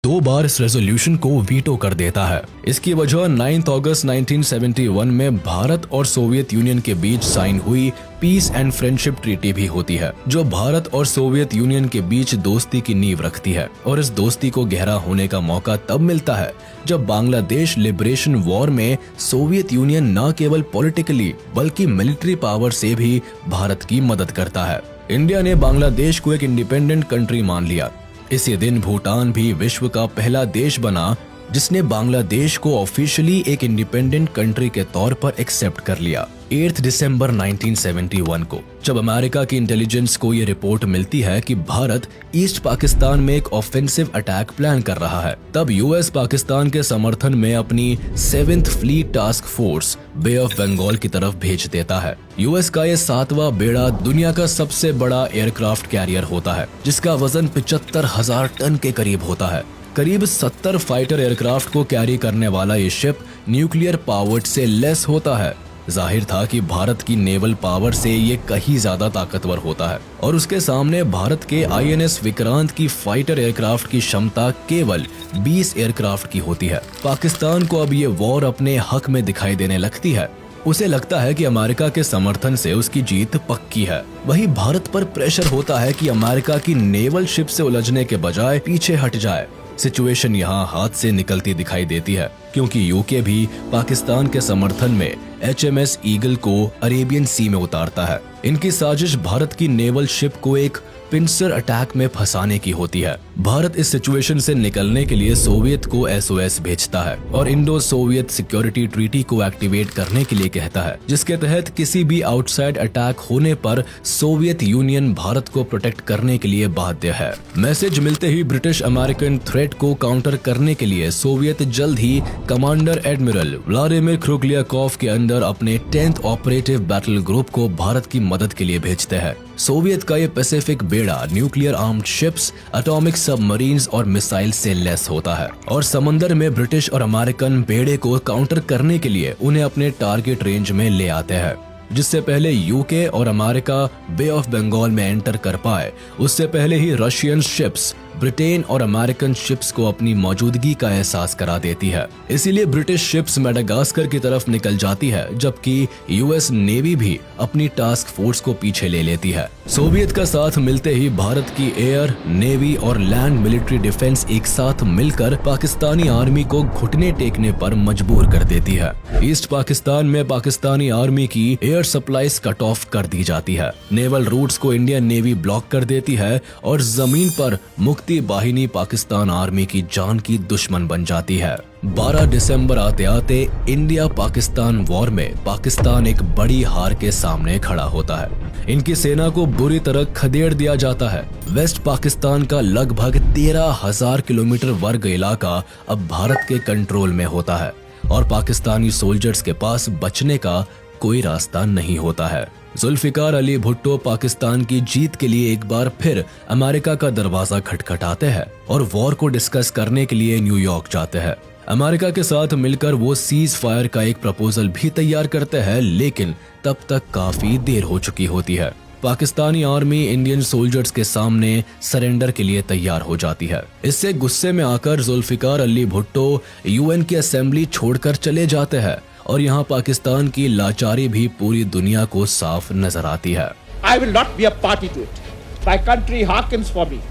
2 बार इस रेजोल्यूशन को वीटो कर देता है। इसकी वजह 9 अगस्त 1971 में भारत और सोवियत यूनियन के बीच साइन हुई पीस एंड फ्रेंडशिप ट्रीटी भी होती है, जो भारत और सोवियत यूनियन के बीच दोस्ती की नींव रखती है। और इस दोस्ती को गहरा होने का मौका तब मिलता है जब बांग्लादेश लिबरेशन वॉर में सोवियत यूनियन न केवल पॉलिटिकली बल्कि मिलिट्री पावर से भी भारत की मदद करता है। इंडिया ने बांग्लादेश को एक इंडिपेंडेंट कंट्री मान लिया। इसी दिन भूटान भी विश्व का पहला देश बना जिसने बांग्लादेश को ऑफिशियली एक इंडिपेंडेंट कंट्री के तौर पर एक्सेप्ट कर लिया। 8 दिसंबर 1971 को जब अमेरिका की इंटेलिजेंस को ये रिपोर्ट मिलती है कि भारत ईस्ट पाकिस्तान में एक ऑफेंसिव अटैक प्लान कर रहा है, तब यूएस पाकिस्तान के समर्थन में अपनी 7th fleet task force bay of Bengal की तरफ भेज देता है। यूएस का ये 7वां बेड़ा दुनिया का सबसे बड़ा एयरक्राफ्ट कैरियर होता है, जिसका वजन 75,000 टन के करीब होता है। करीब 70 फाइटर एयरक्राफ्ट को कैरी करने वाला ये शिप न्यूक्लियर पावर्ड से लेस होता है। जाहिर था कि भारत की नेवल पावर से ये कहीं ज्यादा ताकतवर होता है और उसके सामने भारत के आईएनएस विक्रांत की फाइटर एयरक्राफ्ट की क्षमता केवल 20 एयरक्राफ्ट की होती है। पाकिस्तान को अब ये वॉर अपने हक में दिखाई देने लगती है। उसे लगता है कि अमेरिका के समर्थन से उसकी जीत पक्की है। वहीं भारत पर प्रेशर होता है कि अमेरिका की नेवल शिप से उलझने के बजाय पीछे हट जाए। सिचुएशन यहाँ हाथ से निकलती दिखाई देती है, क्योंकि यूके भी पाकिस्तान के समर्थन में HMS ईगल को अरेबियन सी में उतारता है। इनकी साजिश भारत की नेवल शिप को एक पिंसर अटैक में फंसाने की होती है। भारत इस सिचुएशन से निकलने के लिए सोवियत को SOS भेजता है और इंडो सोवियत सिक्योरिटी ट्रीटी को एक्टिवेट करने के लिए कहता है, जिसके तहत किसी भी आउटसाइड अटैक होने पर सोवियत यूनियन भारत को प्रोटेक्ट करने के लिए बाध्य है। मैसेज मिलते ही ब्रिटिश अमेरिकन थ्रेट को काउंटर करने के लिए सोवियत जल्द ही कमांडर एडमिरल व्लादिमीर क्रुगलियाकोव के अंदर अपने 10th ऑपरेटिव बैटल ग्रुप को भारत की मदद के लिए भेजते हैं। सोवियत का ये पैसिफिक बेड़ा nuclear armed ships, atomic submarines और मिसाइल से लेस होता है और समंदर में ब्रिटिश और अमेरिकन बेड़े को काउंटर करने के लिए उन्हें अपने टारगेट रेंज में ले आते हैं। जिससे पहले यूके और अमेरिका बे ऑफ बंगाल में एंटर कर पाए, उससे पहले ही रशियन शिप्स ब्रिटेन और अमेरिकन शिप्स को अपनी मौजूदगी का एहसास करा देती है। इसीलिए ब्रिटिश शिप्स मेडागास्कर की तरफ निकल जाती है, जबकि यूएस नेवी भी अपनी टास्क फोर्स को पीछे ले लेती है। सोवियत का साथ मिलते ही भारत की एयर, नेवी और लैंड मिलिट्री डिफेंस एक साथ मिलकर पाकिस्तानी आर्मी को घुटने टेकने पर मजबूर कर देती है। ईस्ट पाकिस्तान में पाकिस्तानी आर्मी की एयर सप्लाईज कट ऑफ कर दी जाती है। नेवल रूट्स को इंडियन नेवी ब्लॉक कर देती है और जमीन पर मुक्ति बाहिनी पाकिस्तान आर्मी की जान की दुश्मन बन जाती है। 12 दिसंबर आते आते इंडिया पाकिस्तान वॉर में पाकिस्तान एक बड़ी हार के सामने खड़ा होता है। इनकी सेना को बुरी तरह खदेड़ दिया जाता है। वेस्ट पाकिस्तान का लगभग 13,000 किलोमीटर वर्ग इलाका अब भारत के कंट्रोल में होता है और पाकिस्तानी सोल्जर्स के पास बचने का कोई रास्ता नहीं होता है। जुल्फिकार अली भुट्टो पाकिस्तान की जीत के लिए एक बार फिर अमेरिका का दरवाजा खटखटाते हैं और वॉर को डिस्कस करने के लिए न्यूयॉर्क जाते हैं। अमेरिका के साथ मिलकर वो सीज फायर का एक प्रपोजल भी तैयार करते हैं, लेकिन तब तक काफी देर हो चुकी होती है। पाकिस्तानी आर्मी इंडियन सोल्जर्स के सामने सरेंडर के लिए तैयार हो जाती है। इससे गुस्से में आकर जुल्फिकार अली भुट्टो UN की असेंबली छोड़कर चले जाते हैं और यहाँ पाकिस्तान की लाचारी भी पूरी दुनिया को साफ नजर आती है। I will not be a party to it. My country hearkens for me.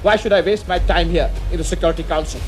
Why should I waste my time here in the Security Council?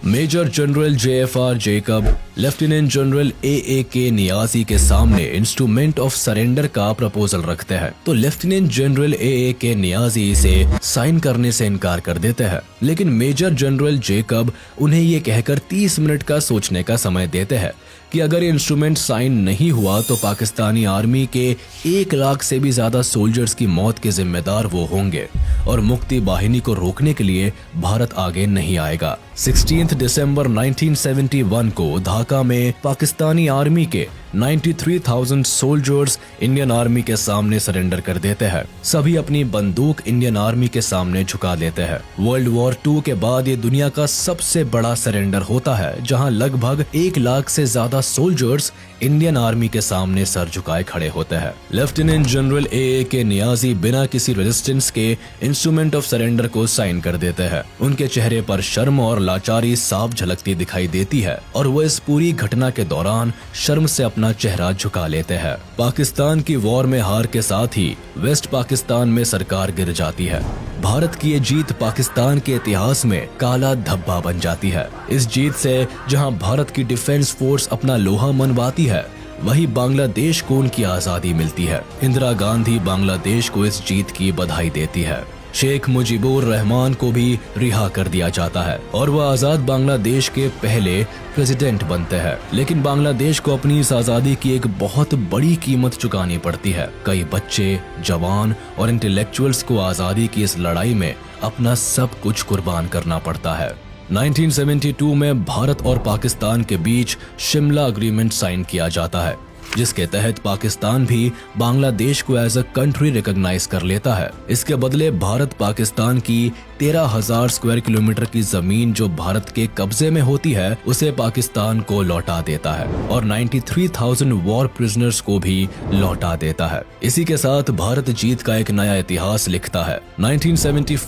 Major general JFR Jacob lieutenant general AAK Niazi के सामने इंस्ट्रूमेंट ऑफ सरेंडर का proposal रखते हैं, तो lieutenant general AAK Niazi इसे sign करने से इनकार कर देते हैं। लेकिन मेजर जनरल जेकब उन्हें ये कहकर 30 मिनट का सोचने का समय देते हैं कि अगर ये इंस्ट्रूमेंट साइन नहीं हुआ तो पाकिस्तानी आर्मी के 1 लाख से भी ज्यादा सोल्जर्स की मौत के जिम्मेदार वो होंगे और मुक्ति बाहिनी को रोकने के लिए भारत आगे नहीं आएगा। 16 दिसंबर 1971 को ढाका में पाकिस्तानी आर्मी के 93,000 सोल्जर्स इंडियन आर्मी के सामने सरेंडर कर देते हैं। सभी अपनी बंदूक इंडियन आर्मी के सामने झुका लेते हैं। वर्ल्ड वॉर 2 के बाद ये दुनिया का सबसे बड़ा सरेंडर होता है, जहां लगभग 1 लाख से ज्यादा सोल्जर्स इंडियन आर्मी के सामने सर झुकाए खड़े होते हैं। Lieutenant general A.A.K. नियाजी बिना किसी रेजिस्टेंस के इंस्ट्रूमेंट ऑफ सरेंडर को साइन कर देते हैं। उनके चेहरे पर शर्म और लाचारी साफ झलकती दिखाई देती है और वो इस पूरी घटना के दौरान शर्म से अपना चेहरा झुका लेते हैं। पाकिस्तान की वॉर में हार के साथ ही वेस्ट पाकिस्तान में सरकार गिर जाती है। भारत की ये जीत पाकिस्तान के इतिहास में काला धब्बा बन जाती है। इस जीत से जहां भारत की डिफेंस फोर्स अपना लोहा मनवाती है, वही बांग्लादेश को उनकी आजादी मिलती है। इंदिरा गांधी बांग्लादेश को इस जीत की बधाई देती है। शेख मुजीबुर रहमान को भी रिहा कर दिया जाता है और वह आजाद बांग्लादेश के पहले प्रेसिडेंट बनते हैं। लेकिन बांग्लादेश को अपनी इस आजादी की एक बहुत बड़ी कीमत चुकानी पड़ती है। कई बच्चे, जवान और इंटेलेक्चुअल्स को आजादी की इस लड़ाई में अपना सब कुछ कुर्बान करना पड़ता है। 1972 में भारत और पाकिस्तान के बीच शिमला एग्रीमेंट साइन किया जाता है, जिसके तहत पाकिस्तान भी बांग्लादेश को एज अ कंट्री रिकॉग्नाइज कर लेता है। इसके बदले भारत पाकिस्तान की 13,000 स्क्वायर किलोमीटर की जमीन जो भारत के कब्जे में होती है, उसे पाकिस्तान को लौटा देता है और 93,000 वॉर प्रिजनर्स को भी लौटा देता है। इसी के साथ भारत जीत का एक नया इतिहास लिखता है। 1974